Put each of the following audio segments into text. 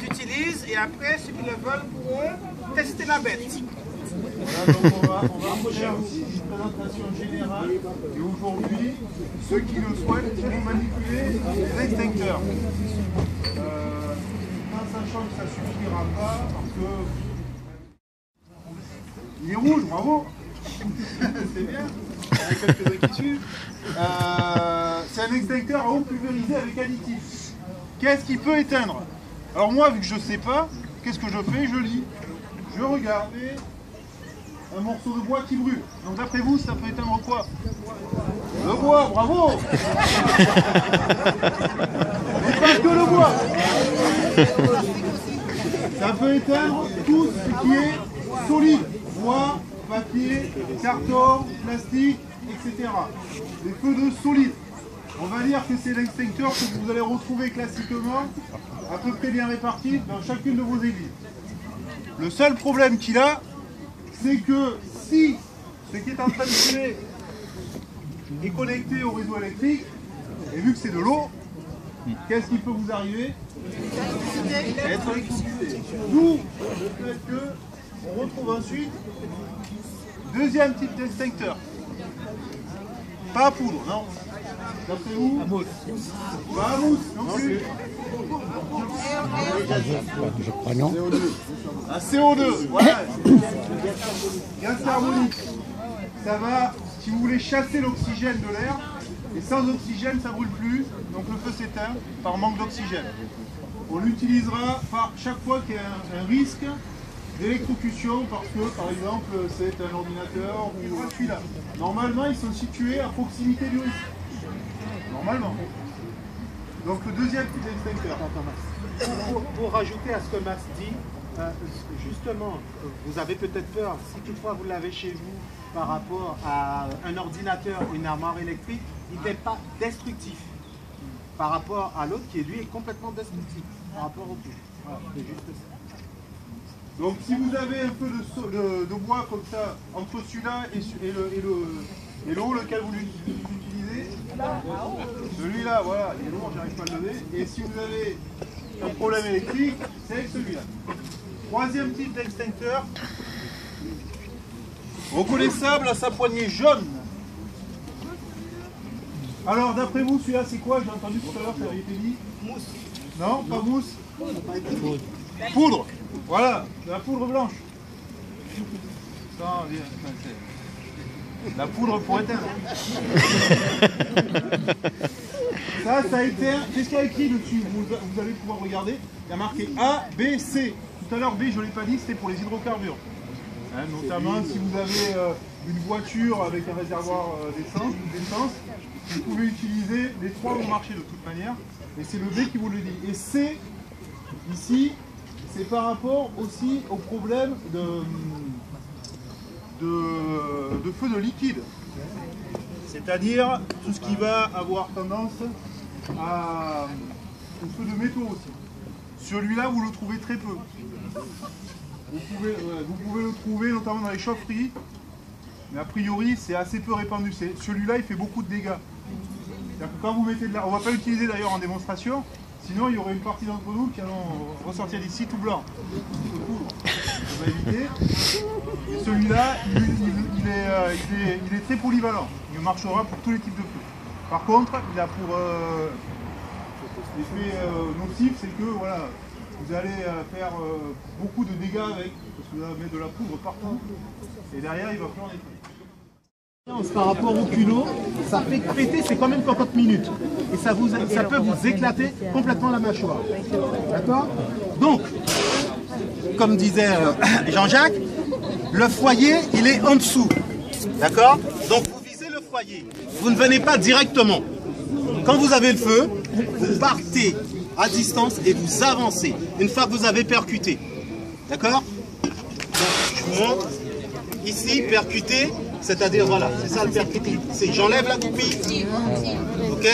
ils utilisent et après, ceux qui le veulent pourront tester la bête. Voilà, donc on va faire une présentation générale et aujourd'hui, ceux qui le souhaitent vont manipuler les extincteurs. En sachant que ça ne suffira pas parce que il est rouge, bravo. C'est bien, avec quelques inquiétudes. C'est un extincteur à eau pulvérisée avec additif. Qu'est-ce qu'il peut éteindre? Alors moi, vu que je ne sais pas, qu'est-ce que je fais? Je lis. Je regarde un morceau de bois qui brûle. Donc d'après vous, ça peut éteindre quoi? Le bois, bravo. Mais pas que le bois. Ça peut éteindre tout ce qui est solide. Bois, papier, carton, plastique, etc. Des feux de solide. On va dire que c'est l'extincteur que vous allez retrouver classiquement, à peu près bien réparti dans chacune de vos églises. Le seul problème qu'il a, c'est que si ce qui est en train de brûler est connecté au réseau électrique, et vu que c'est de l'eau, qu'est-ce qui peut vous arriver? Être électrocuté. D'où le fait qu'on retrouve ensuite deuxième type d'extincteur. Pas à poudre, non. D'après vous? À mousse. Pas à mousse, non plus. Je crois non. Un CO2, voilà. Gaz carbonique. Ça va, si vous voulez chasser l'oxygène de l'air, et sans oxygène, ça ne brûle plus, donc le feu s'éteint par manque d'oxygène. On l'utilisera chaque fois qu'il y a un risque d'électrocution, parce que, par exemple, c'est un ordinateur ou celui-là. Normalement, ils sont situés à proximité du risque. Normalement. Donc le deuxième type d'extincteur. Pour rajouter à ce que Max dit, justement, vous avez peut-être peur, si toutefois vous l'avez chez vous, par rapport à un ordinateur ou une armoire électrique, il n'est pas destructif par rapport à l'autre qui lui est complètement destructif par rapport au tout. Voilà, c'est juste ça. Donc si vous avez un peu de bois comme ça entre celui-là et l'eau, lequel vous utilisez, celui-là, voilà, il est lourd, j'arrive pas à le lever. Et si vous avez un problème électrique, c'est avec celui-là. Troisième type d'extincteur, reconnaissable à sa poignée jaune. Alors d'après vous, celui-là c'est quoi? J'ai entendu tout à l'heure, ça avait été dit. Mousse. Non, pas mousse. Poudre. Voilà, de la poudre blanche. Ça, la poudre pour éteindre. Ça a été. Qu'est-ce qu'il y a écrit dessus? Vous allez pouvoir regarder. Il y a marqué A, B, C. Tout à l'heure, B, je ne l'ai pas dit, c'était pour les hydrocarbures. Hein, notamment si vous avez une voiture avec un réservoir d'essence, vous pouvez utiliser, les trois vont marcher de toute manière, et c'est le B qui vous le dit. Et C, ici, c'est par rapport aussi au problème de feu de liquide. C'est-à-dire tout ce qui va avoir tendance au feu de métaux aussi. Celui-là, vous le trouvez très peu. Vous pouvez le trouver notamment dans les chaufferies, mais a priori, c'est assez peu répandu. Celui-là, il fait beaucoup de dégâts. C'est-à-dire que quand vous mettez de la... On ne va pas l'utiliser d'ailleurs en démonstration, sinon il y aurait une partie d'entre nous qui allons ressortir d'ici tout blanc. On va éviter. Et celui-là, il est très polyvalent. Il marchera pour tous les types de feux. Par contre, il a pour l'effet nocif, c'est que voilà, vous allez faire beaucoup de dégâts avec, parce que vous allez mettre de la poudre partout, et derrière il va plus en effet. Par rapport au culot, ça fait péter, c'est quand même 50 minutes. Et ça peut vous éclater complètement la mâchoire. D'accord? Donc, comme disait Jean-Jacques, le foyer, il est en dessous. D'accord? Donc vous visez le foyer. Vous ne venez pas directement. Quand vous avez le feu, vous partez à distance et vous avancez. Une fois que vous avez percuté. D'accord? Je vous montre. Ici, percuter. C'est-à-dire, voilà, c'est ça le percuter. J'enlève la goupille. Ok?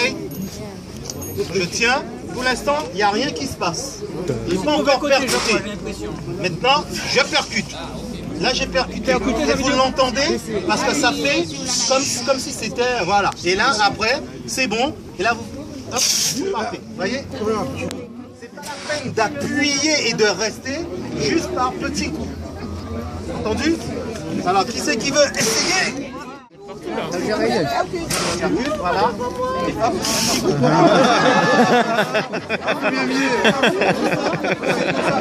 Je tiens. Pour l'instant, il n'y a rien qui se passe. Il n'est pas encore percuté. Maintenant, je percute. Là, j'ai percuté. Vous l'entendez? Parce que ça fait comme si c'était... Voilà. Et là, après, c'est bon. Et là, vous partez. Vous voyez? la peine d'appuyer et de rester juste par petits coups. Entendu? Alors, qui c'est qui veut essayer? Voilà. Et hop.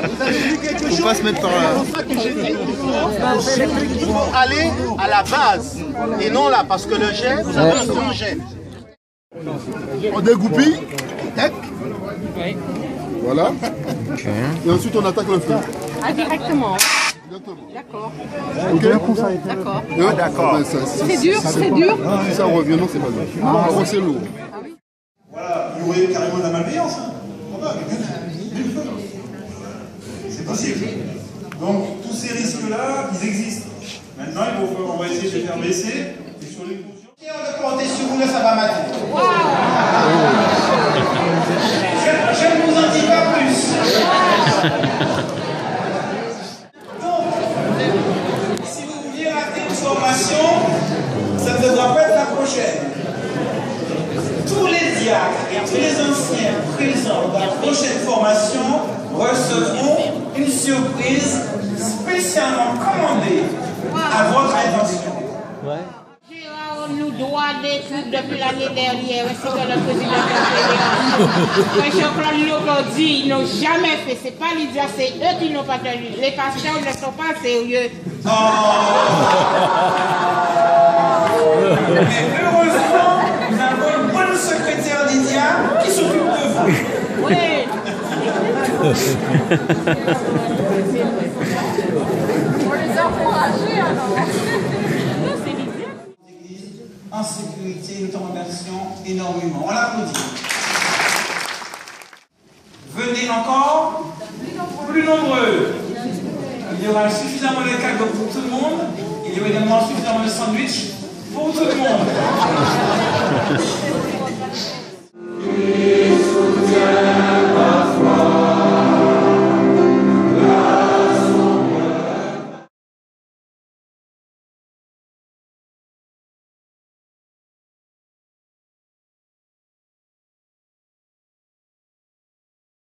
Vous avez vu quelque chose? Faut pas se mettre par là. C'est pour ça que j'ai dit qu'il faut aller à la base et non là, parce que le jet, vous avez un grand jet. On dégoupille. Tac. Voilà. Et ensuite on attaque le feu. Ah, directement. Exactement. D'accord. Ok. D'accord. D'accord. C'est dur, c'est dur. Si ça revient, non, c'est pas dur. Par contre, c'est lourd. Voilà, il y aurait carrément de la malveillance. Hein. C'est possible. Donc, tous ces risques-là, ils existent. Maintenant, on va essayer de les faire baisser. Et sur les consciences. Si on veut compter sur vous, là, ça va mater. Je ne vous en dis pas plus. Donc, si vous vouliez rater une formation, ça ne devra pas être la prochaine. Tous les diacres et tous les anciens présents dans la prochaine formation recevront une surprise spécialement commandée à votre intention. Gérard nous doit des trucs depuis l'année dernière. C'est que le président de la fédération. Jean-Claude Logo dit ils n'ont jamais fait. C'est pas l'IDIA, c'est eux qui n'ont pas tenu. Les pasteurs ne sont pas sérieux. Mais heureusement, nous avons une bonne secrétaire d'IDIA qui s'occupe de vous. Oui. On les a encouragés alors. En sécurité, nous te remercions énormément. On l'applaudit. Venez encore, plus nombreux. Il y aura suffisamment de cadeaux pour tout le monde. Il y aura également suffisamment de sandwichs pour tout le monde.